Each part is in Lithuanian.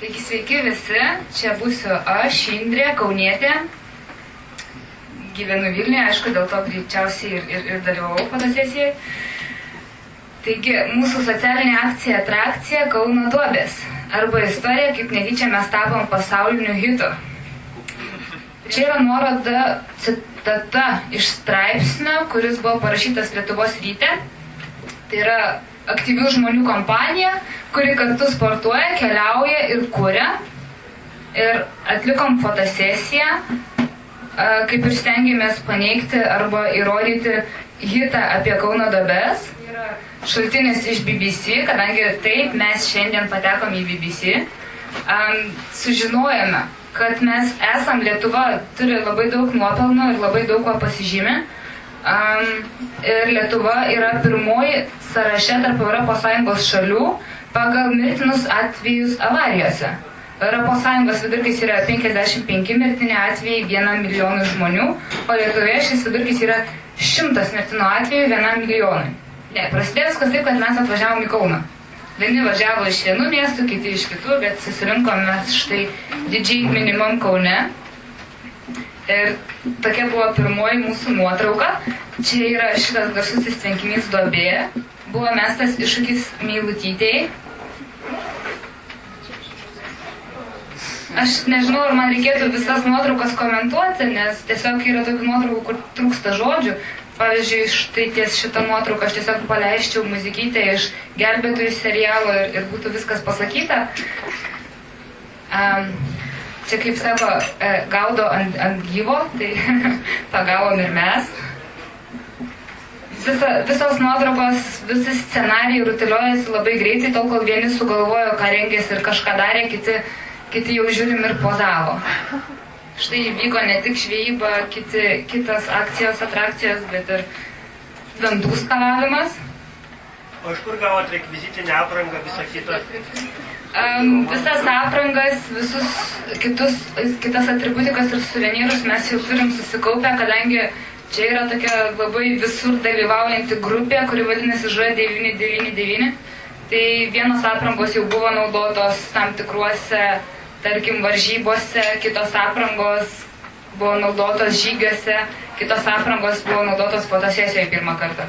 Taigi sveiki visi, čia būsiu aš, Indrė, kaunietė. Gyvenu Vilniuje, aišku, dėl to greičiausiai ir dalyvavau fotosesijai. Taigi, mūsų socialinė akcija atrakcija Kauno duobės. Arba istorija, kaip netyčia mes tapom pasauliniu hitu. Čia yra nuoroda citata iš straipsnio, kuris buvo parašytas Lietuvos ryte. Tai yra aktyvių žmonių kompanija, kuri kartu sportuoja, keliauja ir kuria. Ir atlikom fotosesiją, kaip ir stengiamės paneigti arba įrodyti hitą apie Kauno duobes. Tai yra šaltinis iš BBC, kadangi taip mes šiandien patekom į BBC. Sužinojame, kad mes esam, Lietuva turi labai daug nuopelnų ir labai daug ko pasižymė. Ir Lietuva yra pirmoji sąraše tarp ES šalių pagal mirtinus atvejus avarijose. ES vidurkis yra 55 mirtini atvejai 1 milijonui žmonių, o Lietuvoje šis vidurkis yra 100 mirtinų atvejų 1 milijonui. Ne, prasidėjo viskas taip, kad mes atvažiavom į Kauną. Vieni važiavo iš vienų miestų, kiti iš kitų, bet susirinkom mes štai didžiai minimum Kaune. Ir tokia buvo pirmoji mūsų nuotrauka. Čia yra šitas garsusis tvenkinys duobė. Buvo mestas iššūkis Meilutytei. Aš nežinau, ar man reikėtų visas nuotraukas komentuoti, nes tiesiog yra tokių nuotraukų, kur trūksta žodžių. Pavyzdžiui, štai ties šitą nuotrauką aš tiesiog paleisčiau muzikytę iš Gelbėtojų serialo ir būtų viskas pasakyta. Čia, kaip sako, gaudo ant gyvo, tai pagavom ir mes. Visos nuotraukos, visi scenarijai rutiliojasi labai greitai, tol kol vieni sugalvojo, ką rengėsi ir kažką darė, kiti jau žiūrim ir pozavo. Štai vyko ne tik žvejyba, kitos akcijos, atrakcijos, bet ir dantų skalavimas. O iš kur gavot rekvizitinę aprangą, visą kitą? Visas aprangas, visus kitas atributikas ir suvenyrus mes jau turim susikaupę, kadangi čia yra tokia labai visur dalyvaujanti grupė, kuri vadinasi Ž999. Tai vienos aprangos jau buvo naudotos tam tikruose, tarkim, varžybose, kitos aprangos buvo naudotos žygiuose, kitos aprangos buvo naudotos fotosesijoje pirmą kartą.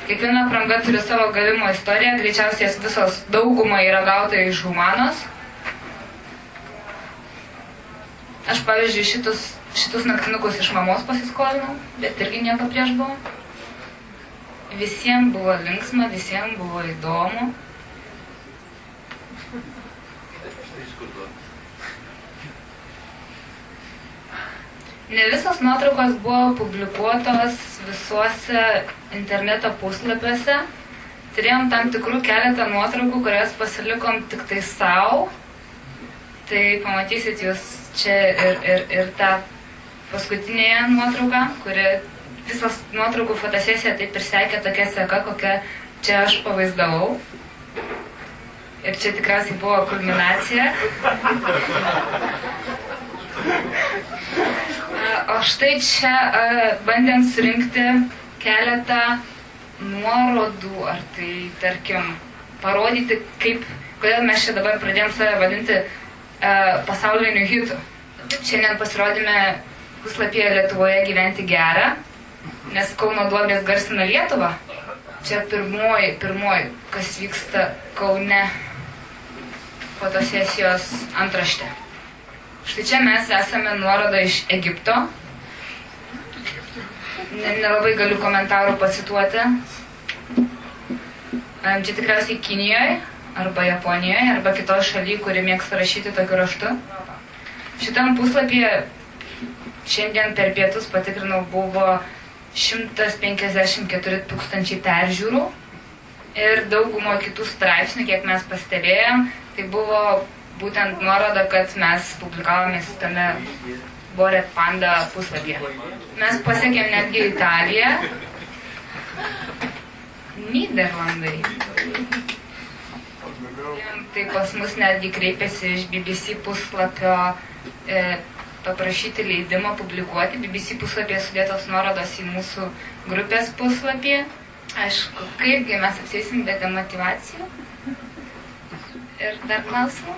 Kiekviena apranga turi savo gavimo istoriją, greičiausiai visos dauguma yra gauta iš Humanos. Aš, pavyzdžiui, šitus naktinukus iš mamos pasiskolinau, bet irgi nieko prieš buvo. Visiems buvo linksma, visiems buvo įdomu. Ne visos nuotraukos buvo publikuotos visuose interneto puslapiuose. Turėjom tam tikrų keletą nuotraukų, kurias pasilikom tik tai savo. Tai pamatysit jūs čia ir tą paskutinėje nuotrauką, kuri visas nuotraukų fotosesija taip ir sekė tokia seka, kokią čia aš pavaizdavau. Ir čia tikriausiai buvo kulminacija. O štai čia bandėm surinkti keletą nuorodų, ar tai, tarkim, parodyti, kodėl mes čia dabar pradėjom save vadinti pasauliniu hitu. Šiandien pasirodėme puslapyje Lietuvoje gyventi gerą, nes Kauno duobės garsina Lietuvą. Čia pirmoji, kas vyksta Kaune fotosesijos antraštė. Štai čia mes esame nuoroda iš Egipto. Nelabai galiu komentarų pacituoti. Čia tikriausiai Kinijoje, arba Japonijoje, arba kitoje šalyje, kuri mėgsta rašyti tokiu raštu. Šitam puslapyje šiandien per pietus patikrinau buvo 154 000 peržiūrų. Ir daugumo kitų straipsnių, kiek mes pastebėjom, tai buvo būtent nuoroda, kad mes publikavomės tame Bored Panda puslapyje. Mes pasiekėm netgi Italiją, Nyderlandai. Tai pas mus netgi kreipėsi iš BBC puslapio paprašyti leidimo publikuoti. BBC puslapyje sudėtos nuorodos į mūsų grupės puslapį. Aišku, kaipgi mes apsėsim be demotyvacijų. Ir dar klausimų?